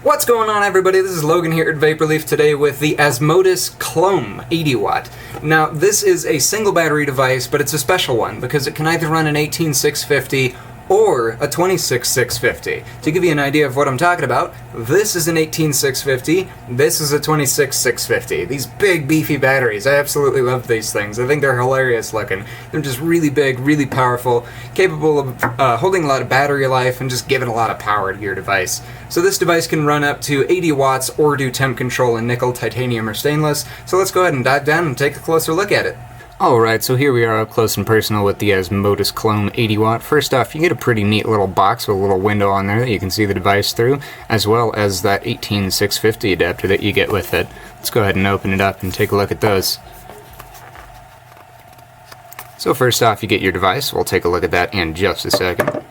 What's going on, everybody? This is Logan here at Vaporleaf today with the ASMODUS KLOHM 80 watt. Now, this is a single battery device, but it's a special one because it can either run an 18650 or a 26650. To give you an idea of what I'm talking about, this is an 18650, this is a 26650. These big beefy batteries, I absolutely love these things. I think they're hilarious looking. They're just really big, really powerful, capable of holding a lot of battery life and just giving a lot of power to your device. So this device can run up to 80 watts or do temp control in nickel, titanium, or stainless. So let's go ahead and dive down and take a closer look at it. Alright, so here we are up close and personal with the ASMODUS KLOHM 80 watt. First off, you get a pretty neat little box with a little window on there that you can see the device through, as well as that 18650 adapter that you get with it. Let's go ahead and open it up and take a look at those. So first off, you get your device. We'll take a look at that in just a second.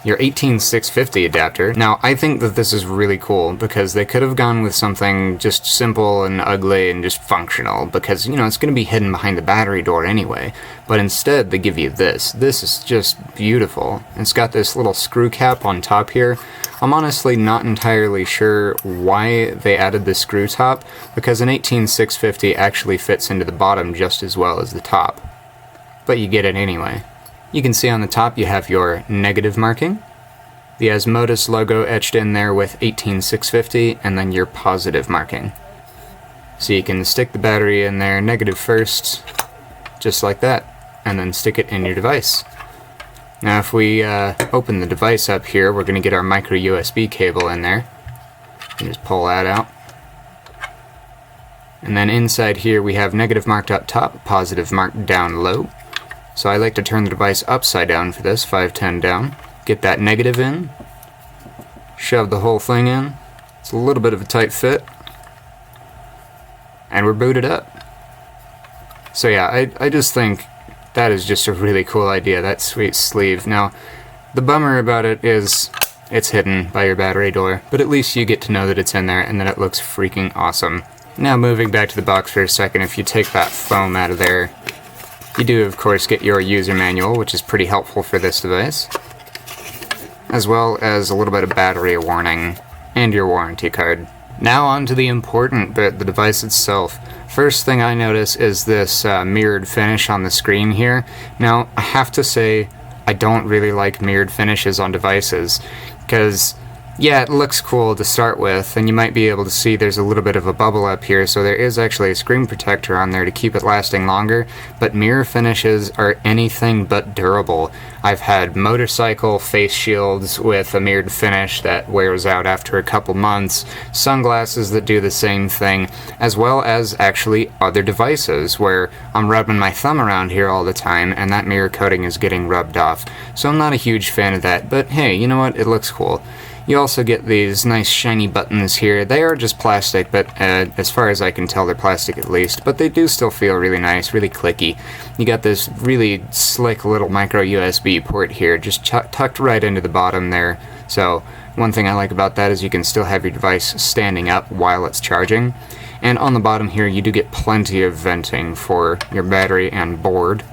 Your 18650 adapter. Now, I think that this is really cool because they could have gone with something just simple and ugly and just functional because, you know, it's going to be hidden behind the battery door anyway. But instead, they give you this. This is just beautiful. It's got this little screw cap on top here. I'm honestly not entirely sure why they added the screw top because an 18650 actually fits into the bottom just as well as the top. But you get it anyway. You can see on the top you have your negative marking, the ASMODUS logo etched in there with 18650, and then your positive marking. So you can stick the battery in there, negative first, just like that, and then stick it in your device. Now if we open the device up here, we're going to get our micro USB cable in there. You just pull that out. And then inside here we have negative marked up top, positive marked down low. So I like to turn the device upside down for this, 510 down. Get that negative in. Shove the whole thing in. It's a little bit of a tight fit. And we're booted up. So yeah, I just think that is just a really cool idea, that sweet sleeve. Now, the bummer about it is it's hidden by your battery door, but at least you get to know that it's in there and that it looks freaking awesome. Now moving back to the box for a second, if you take that foam out of there, you do, of course, get your user manual, which is pretty helpful for this device, as well as a little bit of battery warning and your warranty card. Now on to the important bit, the device itself. First thing I notice is this mirrored finish on the screen here. Now, I have to say, I don't really like mirrored finishes on devices, because yeah, it looks cool to start with, and you might be able to see there's a little bit of a bubble up here, so there is actually a screen protector on there to keep it lasting longer, but mirror finishes are anything but durable. I've had motorcycle face shields with a mirrored finish that wears out after a couple months, sunglasses that do the same thing, as well as actually other devices where I'm rubbing my thumb around here all the time and that mirror coating is getting rubbed off. So I'm not a huge fan of that, but hey, you know what, it looks cool. You also get these nice shiny buttons here. They are just plastic, but as far as I can tell, they're plastic at least, but they do still feel really nice, really clicky. You got this really slick little micro USB port here, just tucked right into the bottom there. So one thing I like about that is you can still have your device standing up while it's charging. And on the bottom here, you do get plenty of venting for your battery and board.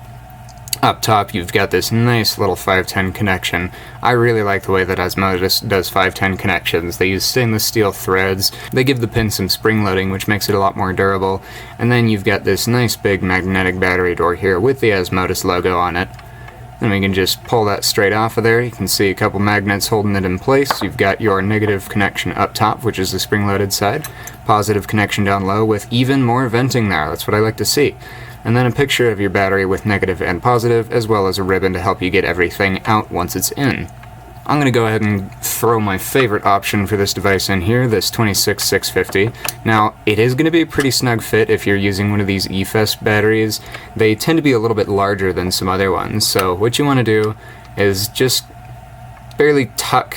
Up top, you've got this nice little 510 connection. I really like the way that ASMODUS does 510 connections. They use stainless steel threads. They give the pin some spring loading, which makes it a lot more durable. And then you've got this nice big magnetic battery door here with the ASMODUS logo on it. And we can just pull that straight off of there. You can see a couple magnets holding it in place. You've got your negative connection up top, which is the spring-loaded side. Positive connection down low with even more venting there. That's what I like to see. And then a picture of your battery with negative and positive, as well as a ribbon to help you get everything out once it's in. I'm going to go ahead and throw my favorite option for this device in here, this 26650. Now, it is going to be a pretty snug fit if you're using one of these eFest batteries. They tend to be a little bit larger than some other ones, so what you want to do is just barely tuck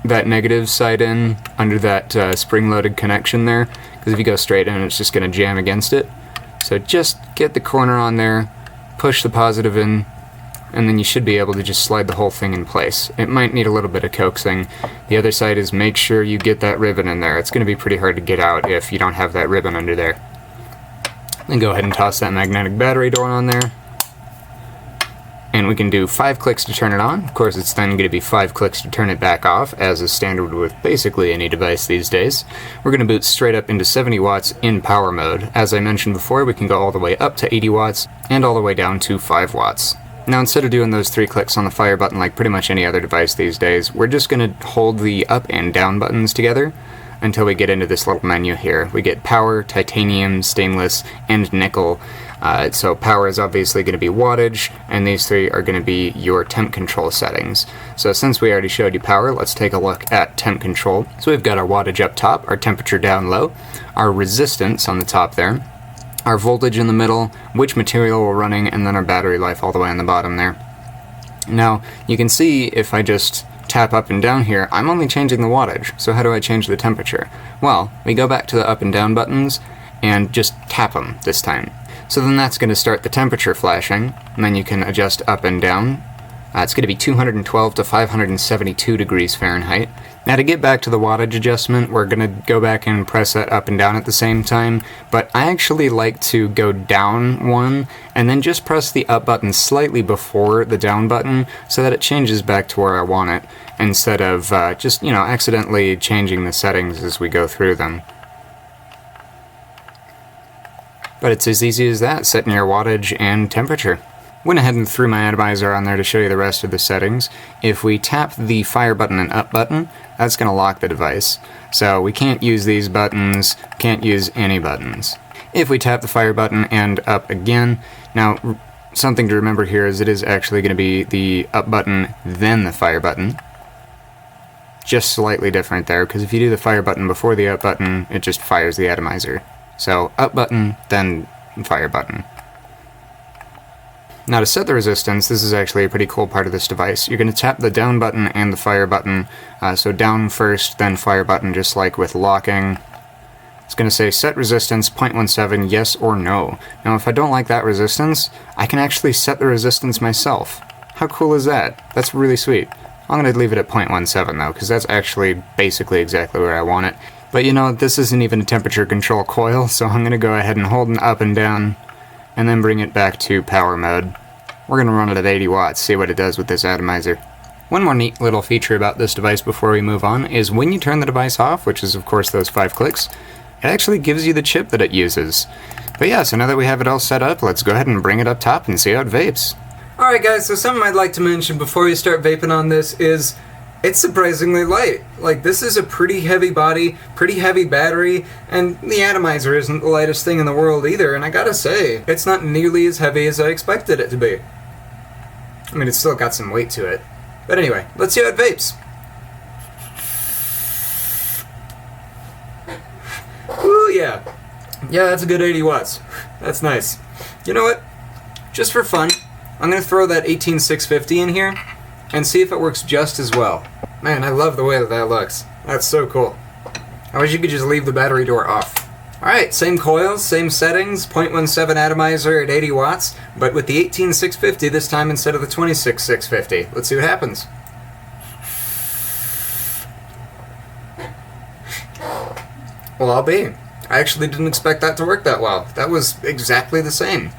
that negative side in under that spring-loaded connection there, because if you go straight in, it's just going to jam against it. So just get the corner on there, push the positive in, and then you should be able to just slide the whole thing in place. It might need a little bit of coaxing. The other side is make sure you get that ribbon in there. It's going to be pretty hard to get out if you don't have that ribbon under there. Then go ahead and toss that magnetic battery door on there. and we can do 5 clicks to turn it on. Of course, it's then going to be 5 clicks to turn it back off, as is standard with basically any device these days. We're going to boot straight up into 70 watts in power mode. As I mentioned before, we can go all the way up to 80 watts and all the way down to 5 watts. Now, instead of doing those 3 clicks on the fire button like pretty much any other device these days, we're just going to hold the up and down buttons together until we get into this little menu here. We get power, titanium, stainless, and nickel. So power is obviously going to be wattage, and these 3 are going to be your temp control settings. So since we already showed you power, let's take a look at temp control. So we've got our wattage up top, our temperature down low, our resistance on the top there, our voltage in the middle, which material we're running, and then our battery life all the way on the bottom there. Now, you can see if I just tap up and down here, I'm only changing the wattage. So how do I change the temperature? Well, we go back to the up and down buttons and just tap them this time. So then that's going to start the temperature flashing, and then you can adjust up and down. It's going to be 212 to 572 degrees Fahrenheit. Now to get back to the wattage adjustment, we're going to go back and press that up and down at the same time, but I actually like to go down 1 and then just press the up button slightly before the down button so that it changes back to where I want it, instead of just, accidentally changing the settings as we go through them. But it's as easy as that, setting your wattage and temperature. Went ahead and threw my atomizer on there to show you the rest of the settings. If we tap the fire button and up button, that's going to lock the device. So we can't use these buttons, can't use any buttons. If we tap the fire button and up again, now something to remember here is it is actually going to be the up button, then the fire button. Just slightly different there, because if you do the fire button before the up button, it just fires the atomizer. So up button, then fire button. Now to set the resistance, this is actually a pretty cool part of this device. You're going to tap the down button and the fire button, so down first, then fire button, just like with locking. It's going to say set resistance 0.17 yes or no. Now if I don't like that resistance, I can actually set the resistance myself. How cool is that? That's really sweet. I'm going to leave it at 0.17 though, because that's actually basically exactly where I want it. But this isn't even a temperature control coil, so I'm going to go ahead and hold it up and down, and then bring it back to power mode. We're going to run it at 80 watts, see what it does with this atomizer. One more neat little feature about this device before we move on is when you turn the device off, which is of course those 5 clicks, it actually gives you the chip that it uses. But yeah, so now that we have it all set up, let's go ahead and bring it up top and see how it vapes. Alright guys, so something I'd like to mention before we start vaping on this is it's surprisingly light. Like, this is a pretty heavy body, pretty heavy battery, and the atomizer isn't the lightest thing in the world either, and I gotta say, it's not nearly as heavy as I expected it to be. I mean, it's still got some weight to it. But anyway, let's see how it vapes. Ooh, yeah. Yeah, that's a good 80 watts. That's nice. You know what? Just for fun, I'm gonna throw that 18650 in here, and see if it works just as well. Man, I love the way that looks. That's so cool. I wish you could just leave the battery door off. Alright, same coils, same settings, 0.17 atomizer at 80 watts, but with the 18650 this time instead of the 26650. Let's see what happens. Well, I'll be. I actually didn't expect that to work that well. That was exactly the same.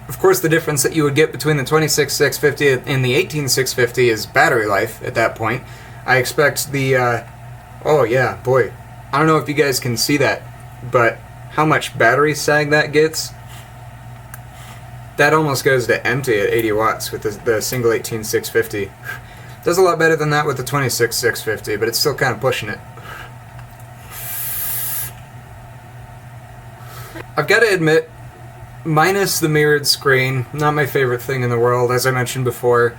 Of course, the difference that you would get between the 26650 and the 18650 is battery life at that point. I expect the, oh yeah, boy. I don't know if you guys can see that, but how much battery sag that gets? That almost goes to empty at 80 watts with the single 18650. Does a lot better than that with the 26650, but it's still kind of pushing it. I've got to admit, minus the mirrored screen, not my favorite thing in the world, as I mentioned before.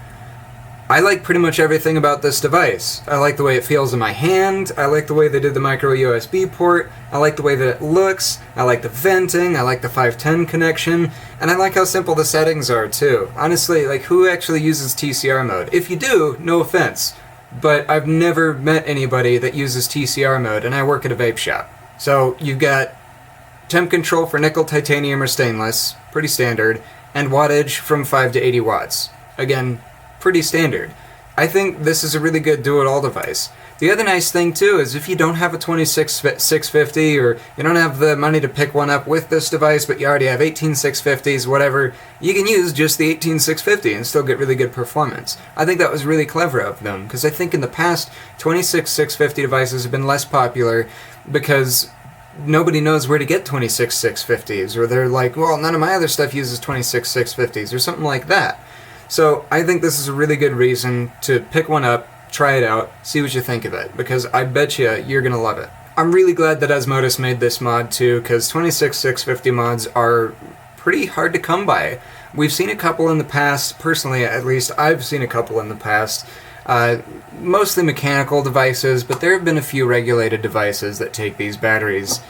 I like pretty much everything about this device. I like the way it feels in my hand, I like the way they did the micro USB port, I like the way that it looks, I like the venting, I like the 510 connection, and I like how simple the settings are too. Honestly, like, who actually uses TCR mode? If you do, no offense, but I've never met anybody that uses TCR mode, and I work at a vape shop. So you've got temp control for nickel, titanium, or stainless, pretty standard, and wattage from 5 to 80 watts. Again, pretty standard. I think this is a really good do-it-all device. The other nice thing too is if you don't have a 26650 or you don't have the money to pick one up with this device, but you already have 18650s, whatever, you can use just the 18650 and still get really good performance. I think that was really clever of them, because I think in the past 26650 devices have been less popular because nobody knows where to get 26650s, or they're like, well, none of my other stuff uses 26650s, or something like that. So I think this is a really good reason to pick one up, try it out, see what you think of it, because I bet you're gonna love it. I'm really glad that ASMODUS made this mod too, because 26650 mods are pretty hard to come by. We've seen a couple in the past, personally at least I've seen a couple in the past, mostly mechanical devices, but there have been a few regulated devices that take these batteries.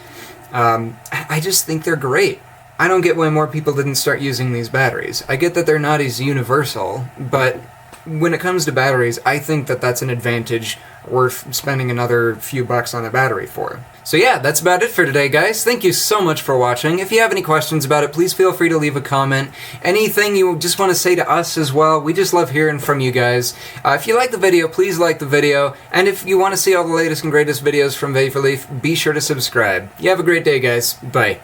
I just think they're great. I don't get why more people didn't start using these batteries. I get that they're not as universal, but when it comes to batteries, I think that that's an advantage worth spending another few bucks on a battery for. So yeah, that's about it for today, guys. Thank you so much for watching. If you have any questions about it, please feel free to leave a comment. Anything you just want to say to us as well, we just love hearing from you guys. If you like the video, please like the video. And if you want to see all the latest and greatest videos from Vaporleaf, be sure to subscribe. You have a great day, guys. Bye.